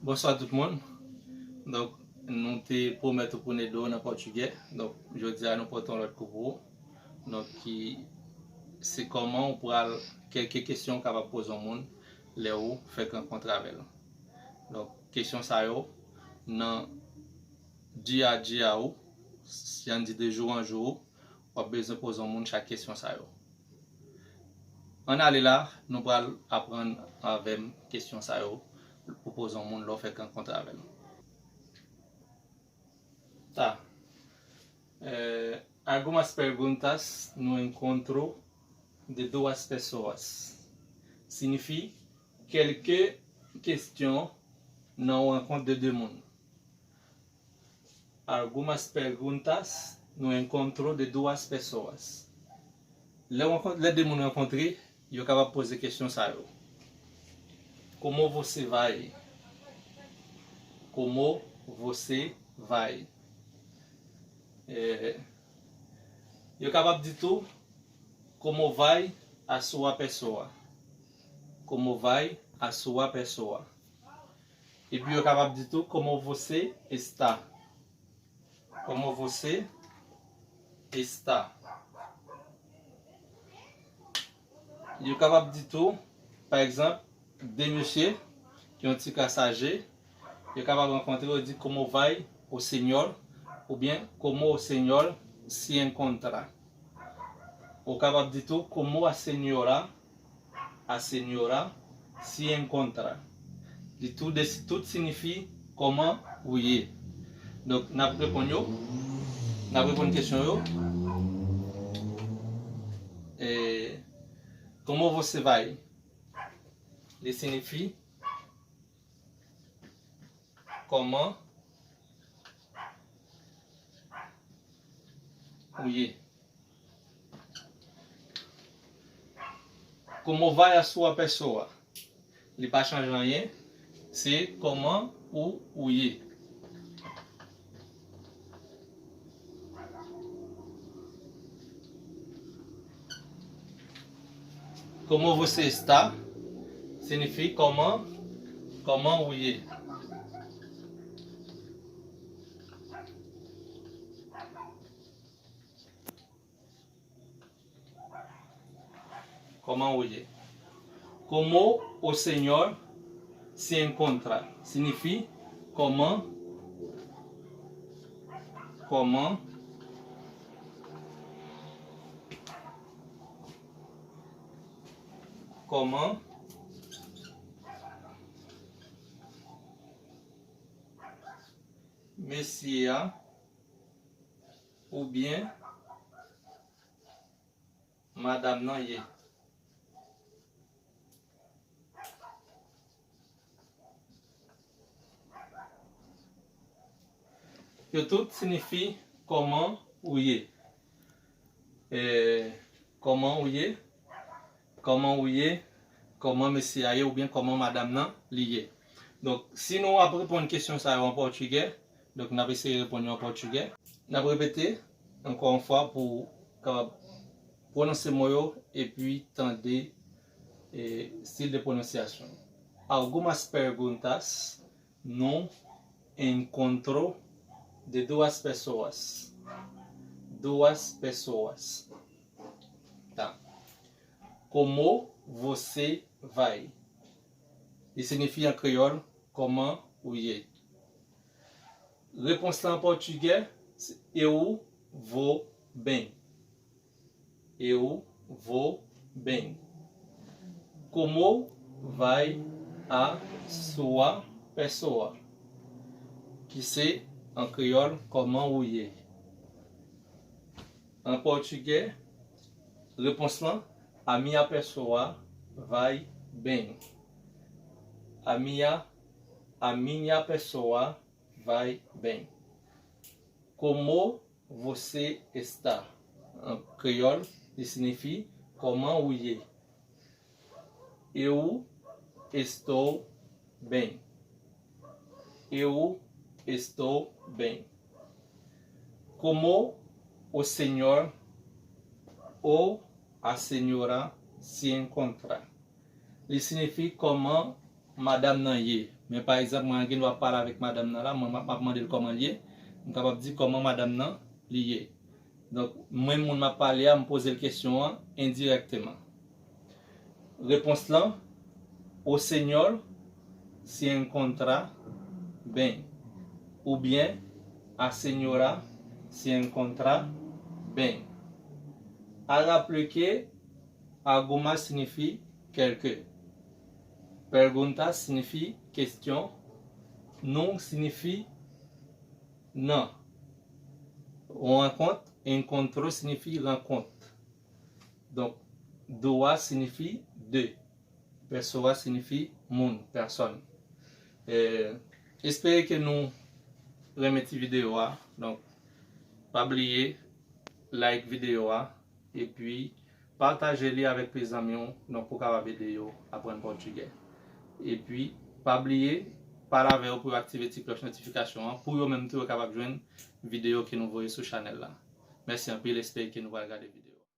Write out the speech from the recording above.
Bonsoir tout le monde. Donc, nous te promettons pour nous deux en portugais. Donc, je dis à nous portons l'autre cours. Donc, c'est comment on pourra quelques questions qu'on va poser au monde, les où fait rencontre avec eux. Donc, question ça yo, dans dia a dia ou, si on dit de jour en jour, on a besoin de poser au monde chaque question ça yo. On aller là, nous allons apprendre avec question ça yo pour poser au monde, leur fait rencontre avec eux. Tá. Algumas perguntas no encontro de duas pessoas. Significa quelques questions no encontro de deux mondes. Algumas perguntas no encontro de duas pessoas. Les deux mondes rencontrés, eu acabo de poser question ça yo. Como você vai? Como você vai? Eu acabo de dizer como vai a sua pessoa. Como vai a sua pessoa. E eu acabo de dizer como você está. Como você está. E eu acabo de dizer, par exemple, des messieurs qui ont été passagers. Eu acabo de rencontrer, eu digo como vai o senhor. Ou bien como o senhor se encontra. Ou acaba de dizer como a senhora se encontra. De tudo significa comment vous êtes. Donc, nous répondons à question. Como você vai? Ele significa comment vous êtes. Como vai a sua pessoa? Ele pas changer rien. C'est comment ou est. Como você está? Significa comment vous êtes. Comment vous êtes. Como o senhor se encontra. Significa comment monsieur ou bien madame nan ye. Que tout signifie comment ou est. Comment ou est. Comment ou est. Comment monsieur aye ou bien comment madame nan liye. Donc, si nous avons répondu une question ça en portugais, donc nous avons essayé de répondre en portugais. Nous avons répété encore une fois pour prononcer le mot et puis tendre style de prononciation. Algumas perguntas no encontro de duas pessoas. Duas pessoas. Tá. Como você vai? Isso significa em crioulo comment vous êtes. Réponse en portugais, eu vou bem. Eu vou bem. Como vai a sua pessoa? Que c'est en crioulo comment vous êtes. En portugais, réponse là, a minha pessoa vai bem. A minha pessoa vai bem. Como você está? En crioulo, isso significa comment vous êtes. Eu estou bem. Eu estou bem. Como o senhor ou a senhora se encontra. Isso significa comment madame nan ye. Mais par exemple, moi, je dois parler avec madame là, moi, je demande comment lié. Je suis capable de dire comment madame nan lié. Donc, moi, je m'a parlé, je me pose la question indirectement. Réponse là, au Seigneur, se encontra bem. Ou bien, a senhora se encontra bem. A rappeler que alguma signifie quelque. Pergunta signifie question. Non signifie non. On rencontre, encontro signifie rencontre. Donc, doa signifie deux. Pessoa signifie moun, personne. Espérez que nous remettons vidéo. Donc, pas oublier, like vidéo et puis partagez-les avec les amis donc pour avoir vidéo apprendre portugais. Et puis, pas oublier, parler avec eux pour activer la cloche notification pour eux même tout capable de joindre vidéo que nous voyons sur la chaîne là. Merci un peu, j'espère que nous allons regarder vidéo.